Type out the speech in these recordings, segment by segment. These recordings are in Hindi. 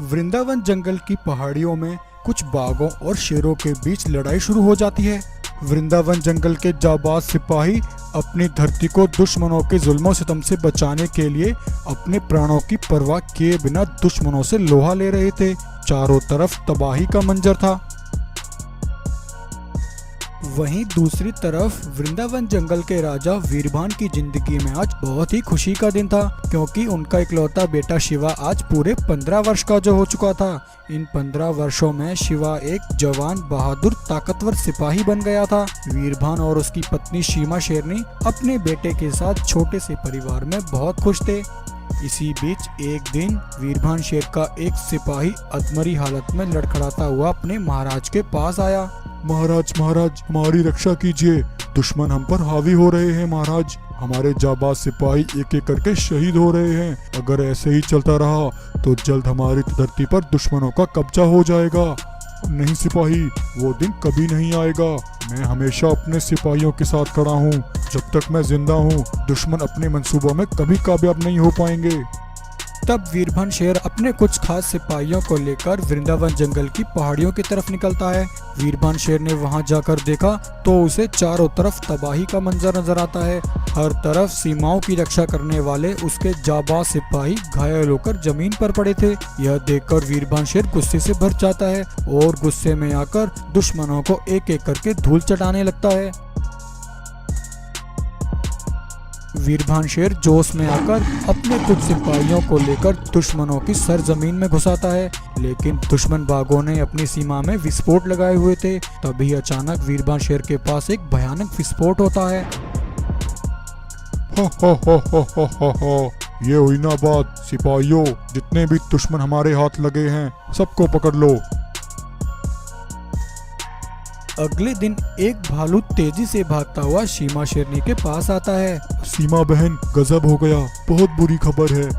वृंदावन जंगल की पहाड़ियों में कुछ बाघों और शेरों के बीच लड़ाई शुरू हो जाती है। वृंदावन जंगल के जाबाज सिपाही अपनी धरती को दुश्मनों के जुल्मों सितम से बचाने के लिए अपने प्राणों की परवाह किए बिना दुश्मनों से लोहा ले रहे थे। चारों तरफ तबाही का मंजर था। वहीं दूसरी तरफ वृंदावन जंगल के राजा वीरभान की जिंदगी में आज बहुत ही खुशी का दिन था, क्योंकि उनका इकलौता बेटा शिवा आज पूरे 15 वर्ष का जो हो चुका था। इन 15 वर्षों में शिवा एक जवान, बहादुर, ताकतवर सिपाही बन गया था। वीरभान और उसकी पत्नी सीमा शेरनी अपने बेटे के साथ छोटे से परिवार में बहुत खुश थे। इसी बीच एक दिन वीरभान शेर का एक सिपाही अधमरी हालत में लड़खड़ाता हुआ अपने महाराज के पास आया। महाराज महाराज, हमारी रक्षा कीजिए, दुश्मन हम पर हावी हो रहे हैं। महाराज, हमारे जाबाज सिपाही एक एक करके शहीद हो रहे हैं। अगर ऐसे ही चलता रहा तो जल्द हमारी धरती पर दुश्मनों का कब्जा हो जाएगा। नहीं सिपाही, वो दिन कभी नहीं आएगा। मैं हमेशा अपने सिपाहियों के साथ खड़ा हूँ। जब तक मैं जिंदा हूँ, दुश्मन अपने मंसूबों में कभी कामयाब नहीं हो पाएंगे। तब वीरभान शेर अपने कुछ खास सिपाहियों को लेकर वृंदावन जंगल की पहाड़ियों की तरफ निकलता है। वीरभान शेर ने वहां जाकर देखा तो उसे चारों तरफ तबाही का मंजर नजर आता है। हर तरफ सीमाओं की रक्षा करने वाले उसके जाबाज सिपाही घायल होकर जमीन पर पड़े थे। यह देखकर वीरभान शेर गुस्से से भर जाता है और गुस्से में आकर दुश्मनों को एक एक करके धूल चटाने लगता है। वीरभान शेर जोश में आकर अपने कुछ सिपाहियों को लेकर दुश्मनों की सरजमीन में घुसाता है, लेकिन दुश्मन बाघों ने अपनी सीमा में विस्फोट लगाए हुए थे। तभी अचानक वीरभान शेर के पास एक भयानक विस्फोट होता है। ये हुई ना बात। सिपाहियों, जितने भी दुश्मन हमारे हाथ लगे हैं, सबको पकड़ लो। अगले दिन एक भालू तेजी से भागता हुआ सीमा शेरनी के पास आता है। सीमा बहन, गजब हो गया, बहुत बुरी खबर है।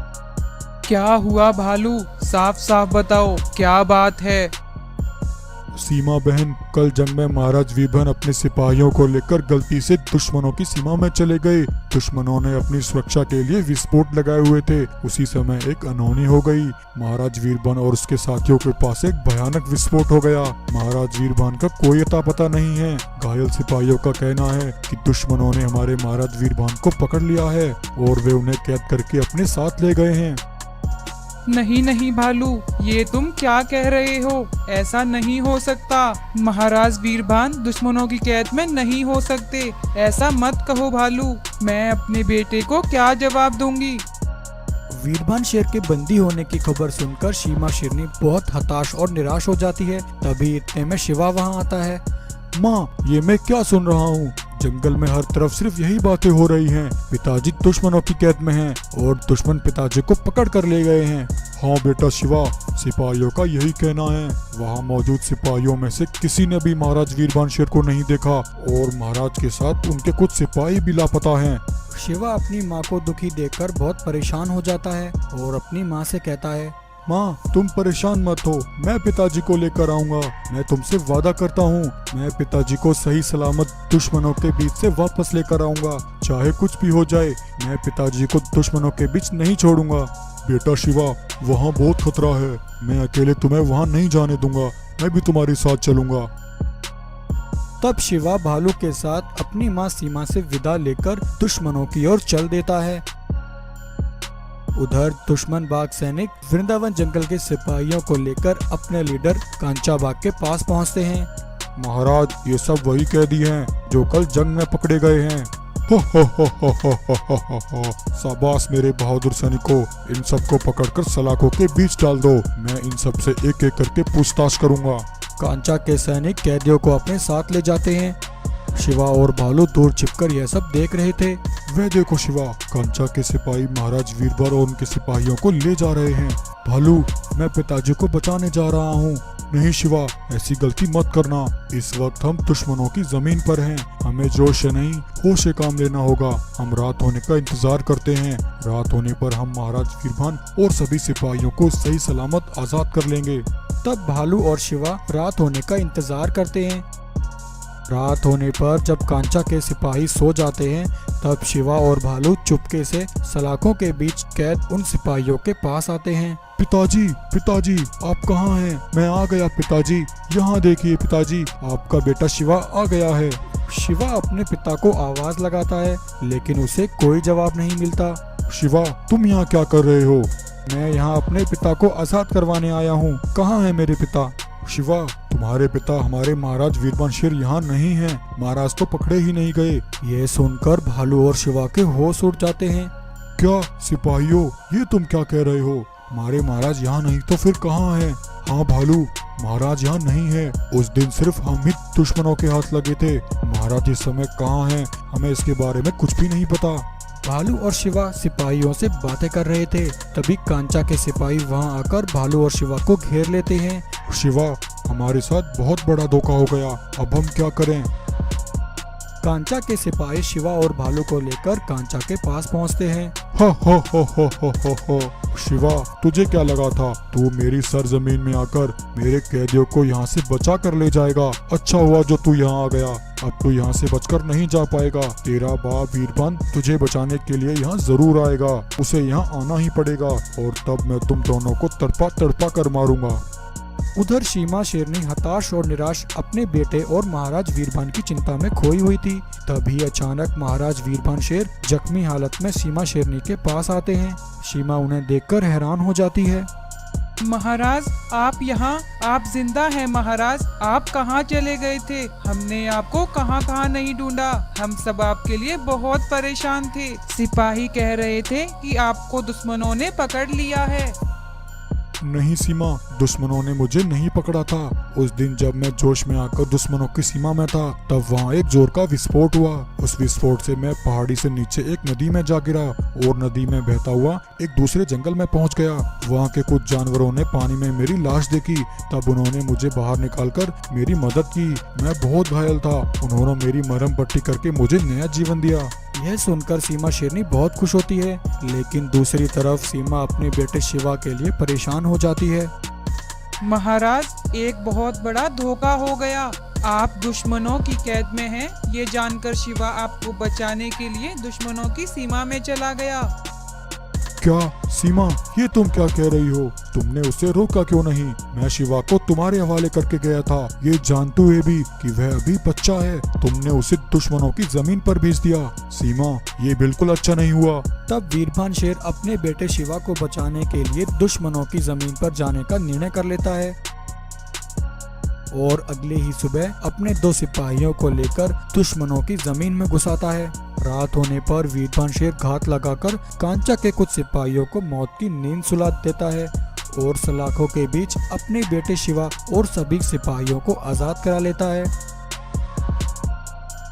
क्या हुआ भालू? साफ साफ बताओ, क्या बात है? सीमा बहन, कल जंग में महाराज वीरभान अपने सिपाहियों को लेकर गलती से दुश्मनों की सीमा में चले गए। दुश्मनों ने अपनी सुरक्षा के लिए विस्फोट लगाए हुए थे। उसी समय एक अनहोनी हो गई। महाराज वीरभान और उसके साथियों के पास एक भयानक विस्फोट हो गया। महाराज वीरभान का कोई अता पता नहीं है। घायल सिपाहियों का कहना है कि दुश्मनों ने हमारे महाराज वीरभान को पकड़ लिया है और वे उन्हें कैद करके अपने साथ ले गए हैं। नहीं नहीं भालू, ये तुम क्या कह रहे हो? ऐसा नहीं हो सकता। महाराज वीरभान दुश्मनों की कैद में नहीं हो सकते। ऐसा मत कहो भालू। मैं अपने बेटे को क्या जवाब दूंगी? वीरभान शेर के बंदी होने की खबर सुनकर सीमा शेरनी बहुत हताश और निराश हो जाती है। तभी इतने में शिवा वहां आता है। माँ, ये मैं क्या सुन रहा हूँ? जंगल में हर तरफ सिर्फ यही बातें हो रही हैं। पिताजी दुश्मनों की कैद में हैं और दुश्मन पिताजी को पकड़ कर ले गए हैं। हाँ बेटा शिवा, सिपाहियों का यही कहना है। वहाँ मौजूद सिपाहियों में से किसी ने भी महाराज वीरभान शेर को नहीं देखा और महाराज के साथ उनके कुछ सिपाही भी लापता हैं। शिवा अपनी माँ को दुखी देखकर बहुत परेशान हो जाता है और अपनी माँ से कहता है, माँ, तुम परेशान मत हो, मैं पिताजी को लेकर आऊंगा। मैं तुमसे वादा करता हूँ, मैं पिताजी को सही सलामत दुश्मनों के बीच से वापस लेकर आऊंगा। चाहे कुछ भी हो जाए, मैं पिताजी को दुश्मनों के बीच नहीं छोड़ूंगा। बेटा शिवा, वहाँ बहुत खतरा है। मैं अकेले तुम्हें वहाँ नहीं जाने दूंगा। मैं भी तुम्हारे साथ चलूंगा। तब शिवा भालू के साथ अपनी माँ सीमा से विदा लेकर दुश्मनों की ओर चल देता है। उधर दुश्मन बाघ सैनिक वृंदावन जंगल के सिपाहियों को लेकर अपने लीडर कांचा बाघ के पास पहुंचते हैं। महाराज, ये सब वही कैदी हैं जो कल जंग में पकड़े गए हैं। शाबाश मेरे बहादुर सैनिकों, इन सबको पकड़कर सलाखों के बीच डाल दो। मैं इन सब से एक एक करके पूछताछ करूंगा। कांचा के सैनिक कैदियों को अपने साथ ले जाते हैं। शिवा और भालू दूर छिपकर यह सब देख रहे थे। वे देखो शिवा, कांचा के सिपाही महाराज वीरभान और उनके सिपाहियों को ले जा रहे हैं। भालू, मैं पिताजी को बचाने जा रहा हूँ। नहीं शिवा, ऐसी गलती मत करना। इस वक्त हम दुश्मनों की जमीन पर हैं। हमें जोश से नहीं, होश से काम लेना होगा। हम रात होने का इंतजार करते हैं। रात होने पर हम महाराज वीरभान और सभी सिपाहियों को सही सलामत आजाद कर लेंगे। तब भालू और शिवा रात होने का इंतजार करते हैं। रात होने पर जब कांचा के सिपाही सो जाते हैं तब शिवा और भालू चुपके से सलाखों के बीच कैद उन सिपाहियों के पास आते हैं। पिताजी, पिताजी, आप कहाँ हैं? मैं आ गया पिताजी। यहाँ देखिए पिताजी, आपका बेटा शिवा आ गया है। शिवा अपने पिता को आवाज लगाता है लेकिन उसे कोई जवाब नहीं मिलता। शिवा, तुम यहाँ क्या कर रहे हो? मैं यहाँ अपने पिता को आजाद करवाने आया हूँ। कहाँ है मेरे पिता? शिवा, तुम्हारे पिता हमारे महाराज वीरबान शेर यहाँ नहीं हैं। महाराज तो पकड़े ही नहीं गए। ये सुनकर भालू और शिवा के होश उड़ जाते हैं। क्या सिपाहियों, ये तुम क्या कह रहे हो? हमारे महाराज यहाँ नहीं तो फिर कहाँ हैं? हाँ भालू, महाराज यहाँ नहीं है। उस दिन सिर्फ हम ही दुश्मनों के हाथ लगे थे। महाराज इस समय कहाँ हैं? हमें इसके बारे में कुछ भी नहीं पता। भालू और शिवा सिपाहियों से बातें कर रहे थे, तभी कांचा के सिपाही वहां आकर भालू और शिवा को घेर लेते हैं। शिवा, हमारे साथ बहुत बड़ा धोखा हो गया, अब हम क्या करें? कांचा के सिपाही शिवा और भालू को लेकर कांचा के पास पहुंचते हैं। हा हा हा हा हा हा हा। शिवा, तुझे क्या लगा था तू मेरी सरजमीन में आकर मेरे कैदियों को यहाँ से बचा कर ले जाएगा? अच्छा हुआ जो तू यहाँ आ गया। अब तू यहाँ से बचकर नहीं जा पाएगा। तेरा बाप वीरबान तुझे बचाने के लिए यहाँ जरूर आएगा। उसे यहाँ आना ही पड़ेगा और तब मैं तुम दोनों को तड़पा तड़पा कर मारूंगा। उधर सीमा शेरनी हताश और निराश अपने बेटे और महाराज वीरबान की चिंता में खोई हुई थी। तभी अचानक महाराज वीरबान शेर जख्मी हालत में सीमा शेरनी के पास आते हैं। सीमा उन्हें देखकर हैरान हो जाती है। महाराज, आप यहाँ? आप जिंदा हैं महाराज? आप कहाँ चले गए थे? हमने आपको कहाँ कहाँ नहीं ढूंढा। हम सब आपके लिए बहुत परेशान थे। सिपाही कह रहे थे कि आपको दुश्मनों ने पकड़ लिया है। नहीं सीमा, दुश्मनों ने मुझे नहीं पकड़ा था। उस दिन जब मैं जोश में आकर दुश्मनों की सीमा में था तब वहाँ एक जोर का विस्फोट हुआ। उस विस्फोट से मैं पहाड़ी से नीचे एक नदी में जा गिरा और नदी में बहता हुआ एक दूसरे जंगल में पहुँच गया। वहाँ के कुछ जानवरों ने पानी में मेरी लाश देखी, तब उन्होंने मुझे बाहर निकालकर मेरी मदद की। मैं बहुत घायल था। उन्होंने मेरी मरहम पट्टी करके मुझे नया जीवन दिया। यह सुनकर सीमा शेरनी बहुत खुश होती है, लेकिन दूसरी तरफ सीमा अपने बेटे शिवा के लिए परेशान हो जाती है। महाराज, एक बहुत बड़ा धोखा हो गया। आप दुश्मनों की कैद में हैं, ये जानकर शिवा आपको बचाने के लिए दुश्मनों की सीमा में चला गया। क्या सीमा, ये तुम क्या कह रही हो? तुमने उसे रोका क्यों नहीं? मैं शिवा को तुम्हारे हवाले करके गया था, ये जानते हुए भी कि वह अभी बच्चा है। तुमने उसे दुश्मनों की जमीन पर भेज दिया। सीमा, ये बिल्कुल अच्छा नहीं हुआ। तब वीरबान शेर अपने बेटे शिवा को बचाने के लिए दुश्मनों की जमीन पर जाने का निर्णय कर लेता है और अगले ही सुबह अपने 2 सिपाहियों को लेकर दुश्मनों की जमीन में घुस आता है। रात होने पर वीरबान शेर घात लगाकर कांचा के कुछ सिपाहियों को मौत की नींद सुला देता है और सलाखों के बीच अपने बेटे शिवा और सभी सिपाहियों को आजाद करा लेता है।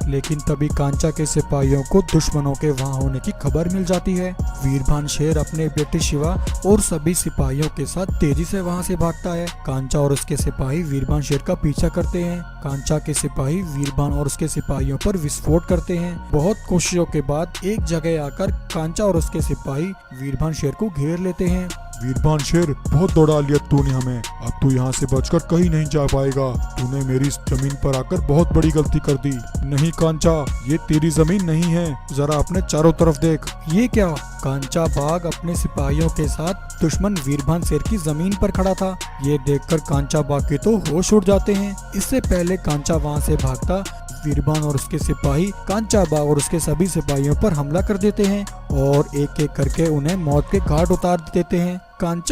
लेकिन तभी कांचा के सिपाहियों को दुश्मनों के वहां होने की खबर मिल जाती है। वीरबान शेर अपने बेटे शिवा और सभी सिपाहियों के साथ तेजी से वहां से भागता है। कांचा और उसके सिपाही वीरबान शेर का पीछा करते हैं। कांचा के सिपाही वीरबान और उसके सिपाहियों पर विस्फोट करते हैं। बहुत कोशिशों के बाद एक जगह आकर कांचा और उसके सिपाही वीरबान शेर को घेर लेते हैं। वीरबान शेर, बहुत दौड़ा लिया तूने हमें। अब तू यहाँ से बचकर कहीं नहीं जा पाएगा। तूने मेरी इस जमीन पर आकर बहुत बड़ी गलती कर दी। नहीं कांचा, ये तेरी जमीन नहीं है। जरा अपने चारों तरफ देख। ये क्या? कांचा बाघ अपने सिपाहियों के साथ दुश्मन वीरबान शेर की जमीन पर खड़ा था। ये देखकर कांचा बाघ के तो होश उड़ जाते हैं। इससे पहले कांचा वहां से भागता वीरबान और उसके सिपाही कांचा बाघ और उसके सभी सिपाहियों पर हमला कर देते हैं और एक एक करके उन्हें मौत के घाट उतार देते हैं। कांचा